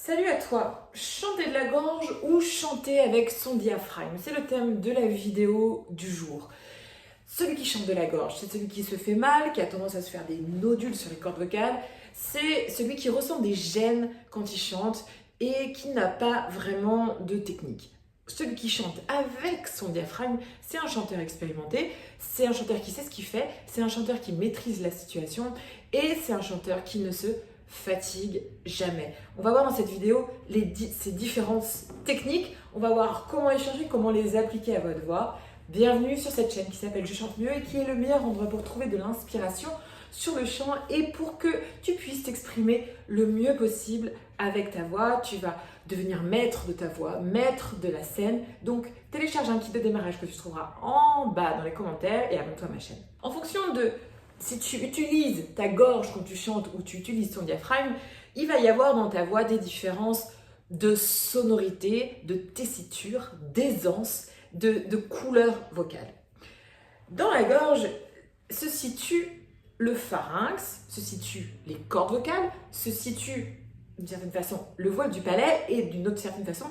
Salut à toi! Chanter de la gorge ou chanter avec son diaphragme, c'est le thème de la vidéo du jour. Celui qui chante de la gorge, c'est celui qui se fait mal, qui a tendance à se faire des nodules sur les cordes vocales. C'est celui qui ressent des gênes quand il chante et qui n'a pas vraiment de technique. Celui qui chante avec son diaphragme, c'est un chanteur expérimenté, c'est un chanteur qui sait ce qu'il fait, c'est un chanteur qui maîtrise la situation et c'est un chanteur qui ne se fatigue jamais. On va voir dans cette vidéo ces différentes techniques, on va voir comment les changer, comment les appliquer à votre voix. Bienvenue sur cette chaîne qui s'appelle Je chante mieux et qui est le meilleur endroit pour trouver de l'inspiration sur le chant et pour que tu puisses t'exprimer le mieux possible avec ta voix. Tu vas devenir maître de ta voix, maître de la scène. Donc télécharge un kit de démarrage que tu trouveras en bas dans les commentaires et abonne-toi à ma chaîne. En fonction de si tu utilises ta gorge quand tu chantes ou tu utilises ton diaphragme, il va y avoir dans ta voix des différences de sonorité, de tessiture, d'aisance, de couleur vocale. Dans la gorge se situe le pharynx, se situent les cordes vocales, se situe d'une certaine façon le voile du palais et d'une autre certaine façon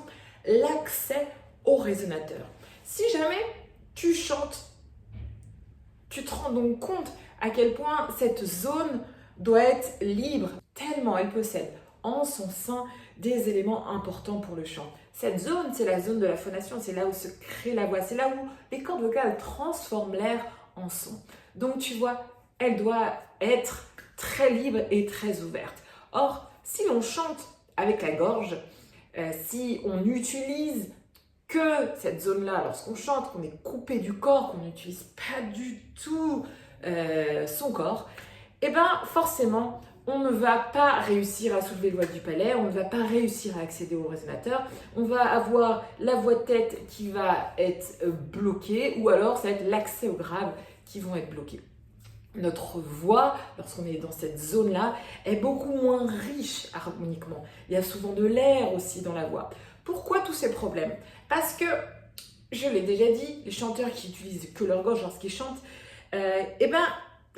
l'accès au résonateur. Si jamais tu chantes, tu te rends donc compte à quel point cette zone doit être libre, tellement elle possède en son sein des éléments importants pour le chant. Cette zone, c'est la zone de la phonation, c'est là où se crée la voix, c'est là où les cordes vocales transforment l'air en son. Donc tu vois, elle doit être très libre et très ouverte. Or, si l'on chante avec la gorge, si on n'utilise que cette zone-là lorsqu'on chante, qu'on est coupé du corps, qu'on n'utilise pas du tout son corps, et bien forcément, on ne va pas réussir à soulever le voile du palais, on ne va pas réussir à accéder au résonateur, on va avoir la voix de tête qui va être bloquée, ou alors ça va être l'accès aux graves qui vont être bloqués. Notre voix, lorsqu'on est dans cette zone-là, est beaucoup moins riche harmoniquement. Il y a souvent de l'air aussi dans la voix. Pourquoi tous ces problèmes? Parce que, je l'ai déjà dit, les chanteurs qui utilisent que leur gorge lorsqu'ils chantent,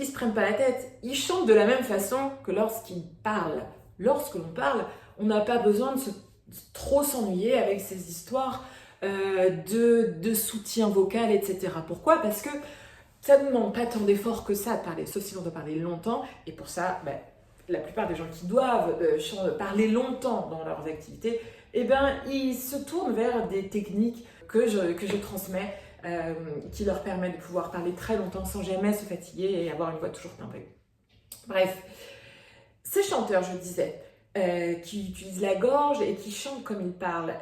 ils se prennent pas la tête. Ils chantent de la même façon que lorsqu'ils parlent. Lorsque l'on parle, on n'a pas besoin de trop s'ennuyer avec ces histoires de soutien vocal, etc. Pourquoi? Parce que ça ne demande pas tant d'efforts que ça de parler, sauf si on doit parler longtemps. Et pour ça, la plupart des gens qui doivent parler longtemps dans leurs activités, ils se tournent vers des techniques que je transmets, qui leur permettent de pouvoir parler très longtemps sans jamais se fatiguer et avoir une voix toujours timbrée. Bref, ces chanteurs, je disais, qui utilisent la gorge et qui chantent comme ils parlent,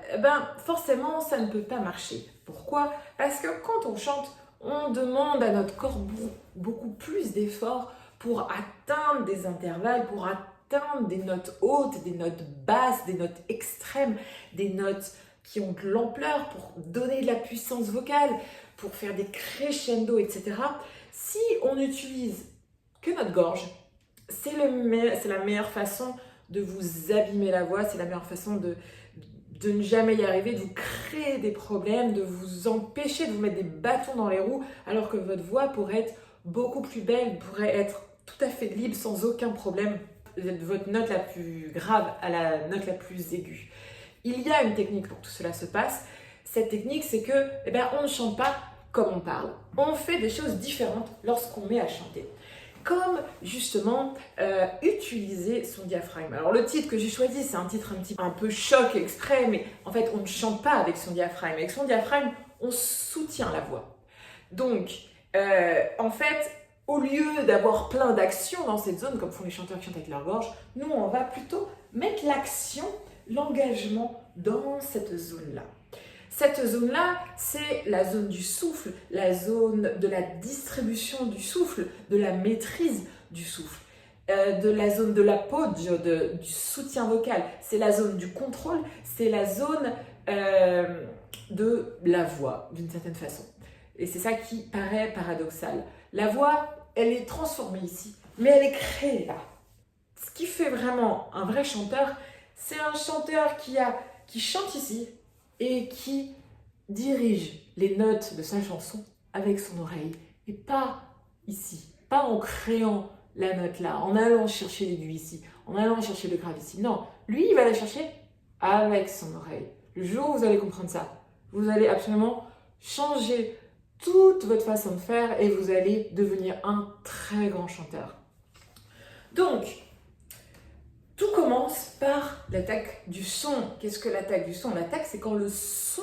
forcément, ça ne peut pas marcher. Pourquoi? Parce que quand on chante, on demande à notre corps beaucoup plus d'efforts pour atteindre des intervalles, pour atteindre des notes hautes, des notes basses, des notes extrêmes, des notes qui ont de l'ampleur, pour donner de la puissance vocale, pour faire des crescendo, etc. Si on n'utilise que notre gorge, c'est la meilleure façon de vous abîmer la voix, c'est la meilleure façon de ne jamais y arriver, de vous créer des problèmes, de vous empêcher de vous mettre des bâtons dans les roues, alors que votre voix pourrait être beaucoup plus belle, pourrait être tout à fait libre sans aucun problème, de votre note la plus grave à la note la plus aiguë. Il y a une technique pour que tout cela se passe. Cette technique, c'est que on ne chante pas comme on parle. On fait des choses différentes lorsqu'on met à chanter. Comme justement utiliser son diaphragme. Alors le titre que j'ai choisi, c'est un titre un peu choc exprès, mais en fait on ne chante pas avec son diaphragme. Avec son diaphragme, on soutient la voix. Donc en fait, au lieu d'avoir plein d'actions dans cette zone, comme font les chanteurs qui chantent avec leur gorge, nous on va plutôt mettre l'action, l'engagement dans cette zone-là. Cette zone-là, c'est la zone du souffle, la zone de la distribution du souffle, de la maîtrise du souffle, de la zone de l'appoggio, du soutien vocal. C'est la zone du contrôle, c'est la zone de la voix, d'une certaine façon. Et c'est ça qui paraît paradoxal. La voix, elle est transformée ici, mais elle est créée là. Ce qui fait vraiment un vrai chanteur, c'est un chanteur qui chante ici, et qui dirige les notes de sa chanson avec son oreille et pas ici, pas en créant la note là, en allant chercher l'aigu ici, en allant chercher le grave ici. Non, lui il va la chercher avec son oreille. Le jour où vous allez comprendre ça, vous allez absolument changer toute votre façon de faire et vous allez devenir un très grand chanteur. Donc, tout commence par l'attaque du son. Qu'est-ce que l'attaque du son? L'attaque, c'est quand le son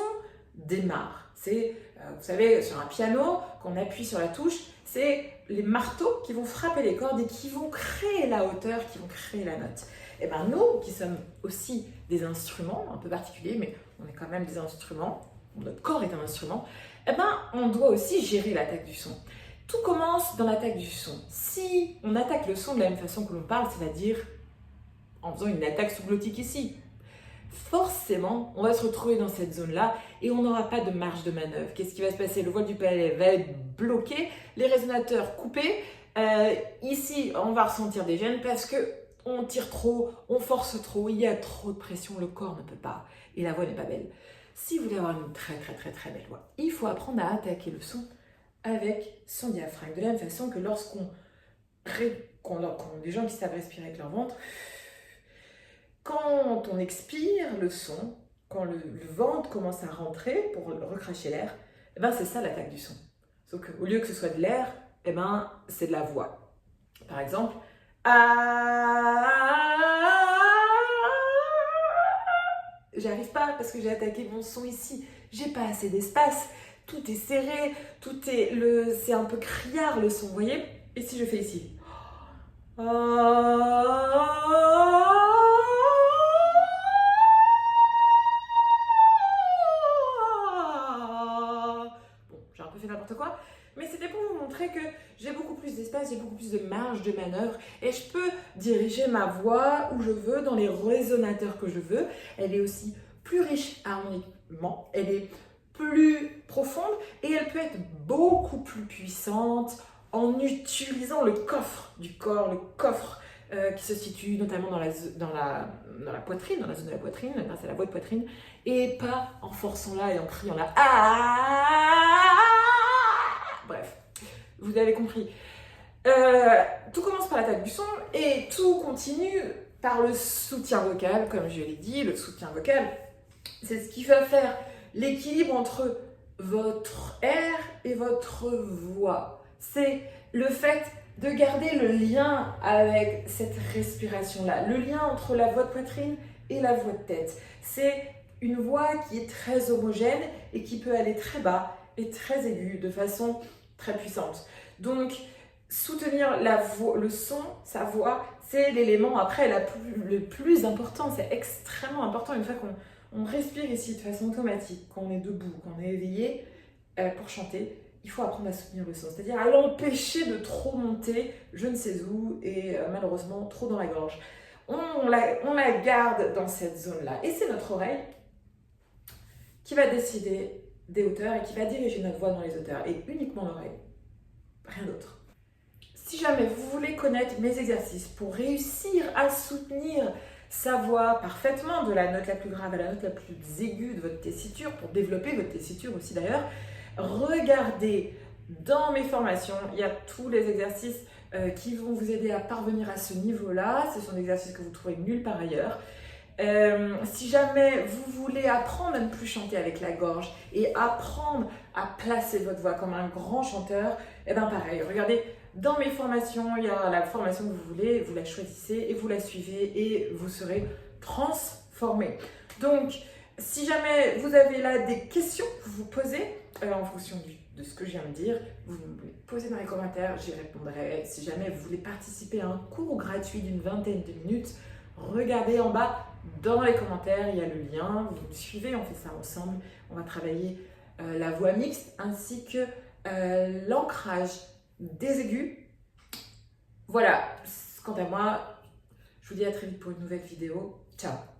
démarre. C'est, vous savez, sur un piano, quand on appuie sur la touche, c'est les marteaux qui vont frapper les cordes et qui vont créer la hauteur, qui vont créer la note. Et bien nous, qui sommes aussi des instruments, un peu particuliers, mais on est quand même des instruments, notre corps est un instrument, et ben on doit aussi gérer l'attaque du son. Tout commence dans l'attaque du son. Si on attaque le son de la même façon que l'on parle, c'est-à-dire en faisant une attaque sous-glottique ici, forcément, on va se retrouver dans cette zone-là et on n'aura pas de marge de manœuvre. Qu'est-ce qui va se passer? Le voile du palais va être bloqué, les résonateurs coupés. Ici, on va ressentir des gênes parce que on tire trop, on force trop, il y a trop de pression, le corps ne peut pas et la voix n'est pas belle. Si vous voulez avoir une très belle voix, il faut apprendre à attaquer le son avec son diaphragme. De la même façon que lorsqu'on les gens qui savent respirer avec leur ventre, quand on expire le son, quand le ventre commence à rentrer pour recracher l'air, eh ben c'est ça l'attaque du son. Sauf qu'au lieu que ce soit de l'air, eh ben c'est de la voix. Par exemple, j'arrive pas parce que j'ai attaqué mon son ici. J'ai pas assez d'espace. Tout est serré, c'est un peu criard le son, vous voyez? Et si je fais ici, bon, j'ai un peu fait n'importe quoi, mais c'était pour vous montrer que j'ai beaucoup plus d'espace, j'ai beaucoup plus de marge de manœuvre et je peux diriger ma voix où je veux, dans les résonateurs que je veux. Elle est aussi plus riche harmoniquement, elle est plus profonde et elle peut être beaucoup plus puissante en utilisant le coffre du corps, le coffre qui se situe notamment dans la poitrine, dans la zone de la poitrine, grâce à la voix de poitrine, et pas en forçant là et en criant là. Bref, vous avez compris. Tout commence par l'attaque du son et tout continue par le soutien vocal, comme je l'ai dit. Le soutien vocal, c'est ce qui va faire l'équilibre entre votre air et votre voix. C'est le fait de garder le lien avec cette respiration-là, le lien entre la voix de poitrine et la voix de tête. C'est une voix qui est très homogène et qui peut aller très bas et très aiguë de façon très puissante. Donc, soutenir le son, sa voix, c'est l'élément après le plus important. C'est extrêmement important une fois qu'on respire ici de façon automatique, quand on est debout, quand on est éveillé pour chanter. Il faut apprendre à soutenir le son, c'est-à-dire à l'empêcher de trop monter, je ne sais où, et malheureusement trop dans la gorge. On la garde dans cette zone-là. Et c'est notre oreille qui va décider des hauteurs et qui va diriger notre voix dans les hauteurs. Et uniquement l'oreille, rien d'autre. Si jamais vous voulez connaître mes exercices pour réussir à soutenir sa voix parfaitement, de la note la plus grave à la note la plus aiguë de votre tessiture, pour développer votre tessiture aussi d'ailleurs, regardez dans mes formations, il y a tous les exercices qui vont vous aider à parvenir à ce niveau-là. Ce sont des exercices que vous trouvez nulle part ailleurs. Si jamais vous voulez apprendre à ne plus chanter avec la gorge et apprendre à placer votre voix comme un grand chanteur, et bien pareil, regardez, dans mes formations, il y a la formation que vous voulez, vous la choisissez et vous la suivez et vous serez transformé. Donc, si jamais vous avez là des questions que vous vous posez en fonction de ce que je viens de dire, vous me les posez dans les commentaires, j'y répondrai. Si jamais vous voulez participer à un cours gratuit d'une vingtaine de minutes, regardez en bas dans les commentaires, il y a le lien, vous me suivez, on fait ça ensemble. On va travailler la voix mixte ainsi que l'ancrage des aigus. Voilà, quant à moi, je vous dis à très vite pour une nouvelle vidéo. Ciao!